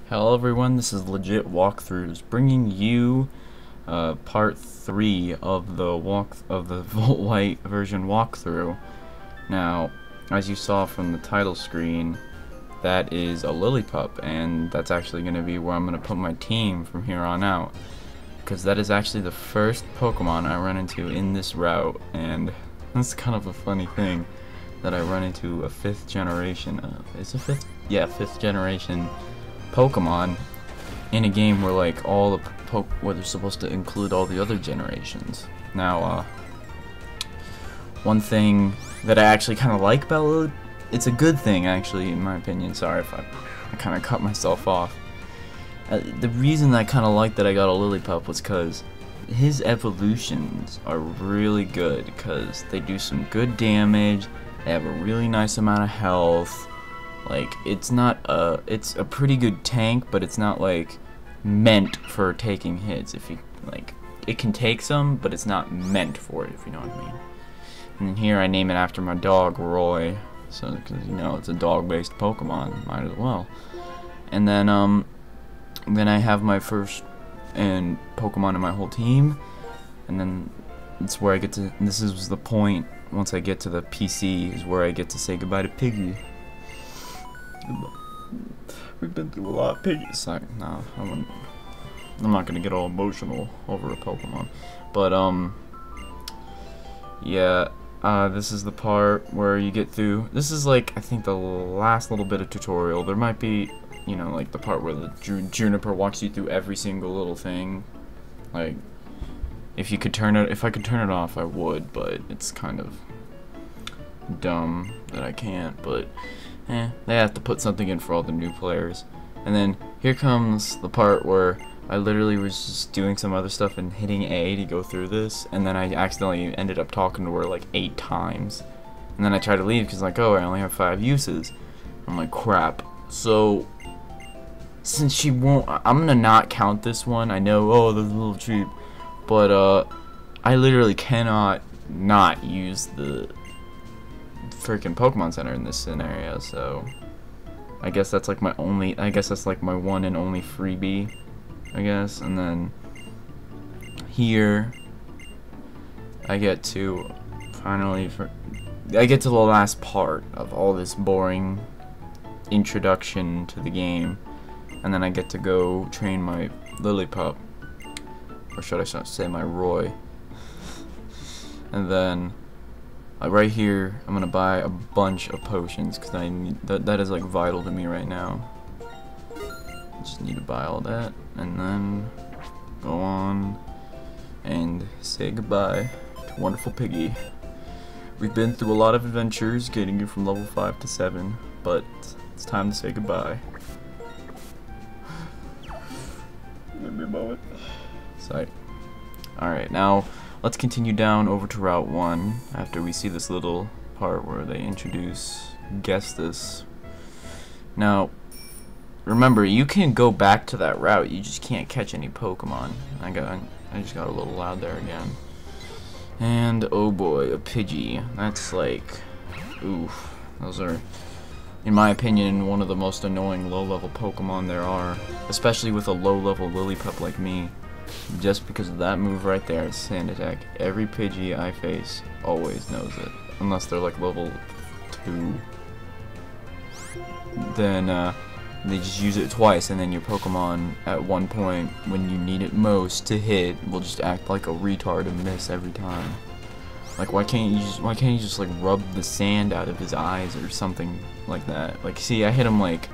Hello everyone, this is Legit Walkthroughs, bringing you part 3 of the Volt White version walkthrough. Now, as you saw from the title screen, that is a Lillipup, and that's actually going to be where I'm going to put my team from here on out, because that is actually the first Pokemon I run into in this route, and that's kind of a funny thing that I run into a 5th generation. Fifth generation Pokemon in a game where like all the where they're supposed to include all the other generations. Now, one thing that I actually kind of like about Lily, it's a good thing actually in my opinion. Sorry if I kind of cut myself off. The reason I kind of like that I got a Lillipup was because his evolutions are really good because they do some good damage. They have a really nice amount of health. Like, it's a pretty good tank, but it's not like meant for taking hits. If you like, it can take some, but it's not meant for it, if you know what I mean. And then here I name it after my dog Roy, so because you know it's a dog-based Pokemon, might as well. And then I have my first Pokemon in my whole team, and then it's where I get to. This is the point. Once I get to the PC, is where I get to say goodbye to Piggy. We've been through a lot, Piggy. Sorry, no, I'm not gonna get all emotional over a Pokemon, but yeah, this is the part where you get through. This is like I think the last little bit of tutorial. There might be, you know, like the part where the Juniper walks you through every single little thing. Like, if I could turn it off, I would, but it's kind of dumb that I can't. But they have to put something in for all the new players. And then here comes the part where I literally was just doing some other stuff and hitting A to go through this, and then I accidentally ended up talking to her like 8 times. And then I tried to leave because like, oh, I only have 5 uses. I'm like, crap. So since she won't, I'm gonna not count this one. I know, oh, that's a little cheap, but I literally cannot not use the freaking Pokemon Center in this scenario, so I guess that's like my one and only freebie, I guess. And then here I get to the last part of all this boring introduction to the game, and then I get to go train my Lillipup, or should I say my Roy. And then right here, I'm gonna buy a bunch of potions because I need that is like vital to me right now. I just need to buy all that and then go on and say goodbye to wonderful Piggy. We've been through a lot of adventures getting you from level 5 to 7, but it's time to say goodbye. Give me a moment. Sorry. Alright, now let's continue down over to Route 1 after we see this little part where they introduce Guess This. Now, remember, you can go back to that route, you just can't catch any Pokemon. I just got a little loud there again. And, oh boy, a Pidgey. That's like, oof. Those are, in my opinion, one of the most annoying low-level Pokemon there are, especially with a low-level Lillipup like me. Just because of that move right there, Sand Attack. Every Pidgey I face always knows it, unless they're like level 2. Then they just use it twice, and then your Pokemon at one point when you need it most to hit will just act like a retard and miss every time. Like, why can't you just like rub the sand out of his eyes or something like that? Like, see, I hit him like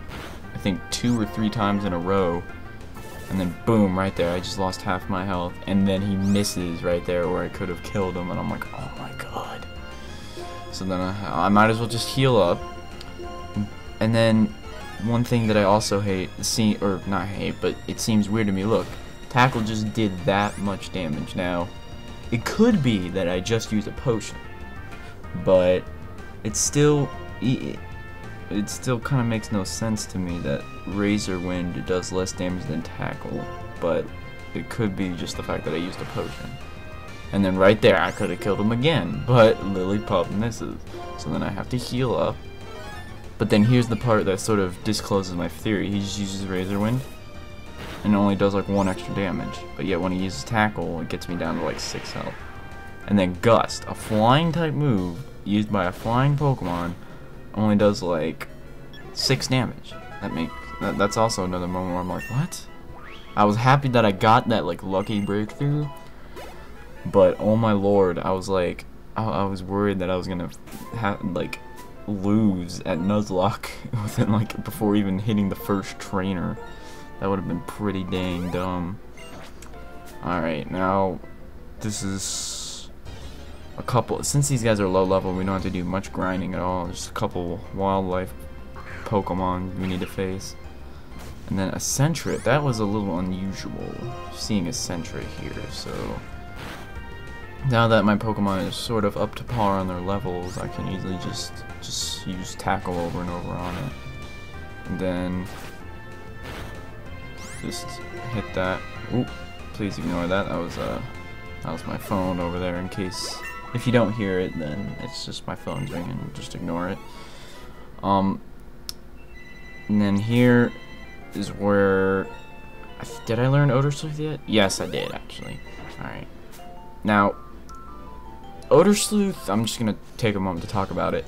I think 2 or 3 times in a row. And then boom, right there, I just lost half my health, and then he misses right there where I could have killed him, and I'm like, oh my god. So then I might as well just heal up. And then one thing that I also hate, or not hate, but it seems weird to me, look, Tackle just did that much damage. Now, it could be that I just used a potion, but it's still kind of makes no sense to me that Razor Wind does less damage than Tackle, but it could be just the fact that I used a potion. And then right there, I could have killed him again, but Lillipup misses. So then I have to heal up, But then here's the part that sort of discloses my theory. He just uses Razor Wind and it only does like 1 extra damage. But yet when he uses Tackle, it gets me down to like 6 health. And then Gust, a flying type move used by a flying Pokemon, only does like 6 damage. That's also another moment where I'm like, what? I was happy that I got that like lucky breakthrough, but oh my lord, I was like, I was worried that I was gonna like lose at Nuzlocke within like before even hitting the first trainer. That would have been pretty dang dumb. Alright, now this is a couple, since these guys are low level, we don't have to do much grinding at all. Just a couple wildlife Pokemon we need to face. And then Eccentric, that was a little unusual, seeing Eccentric here, so now that my Pokemon is sort of up to par on their levels, I can easily just use Tackle over and over on it. And then just hit that. Oop, please ignore that. That was my phone over there, in case if you don't hear it, then it's just my phone ringing, just ignore it. And then here is where did I learn Odor Sleuth yet? Yes, I did actually. Alright. Now, Odor Sleuth, I'm just gonna take a moment to talk about it.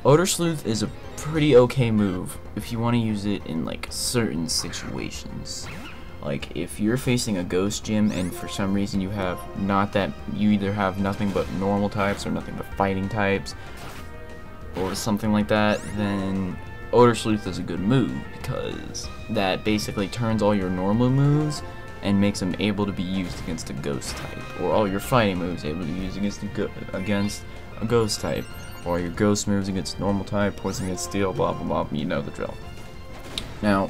Odor Sleuth is a pretty okay move if you want to use it in like certain situations. Like if you're facing a ghost gym and for some reason you either have nothing but normal types or nothing but fighting types or something like that, then Odor Sleuth is a good move because that basically turns all your normal moves and makes them able to be used against a ghost type, or all your fighting moves able to be used against a ghost type, or your ghost moves against normal type, poison against steel, blah blah blah. You know the drill. Now,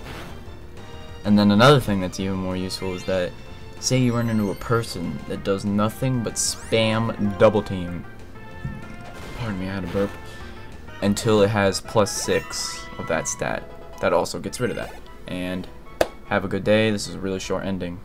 and then another thing that's even more useful is that say you run into a person that does nothing but spam double team. Pardon me, I had a burp. Until it has +6 of that stat. That also gets rid of that. And have a good day. This is a really short ending.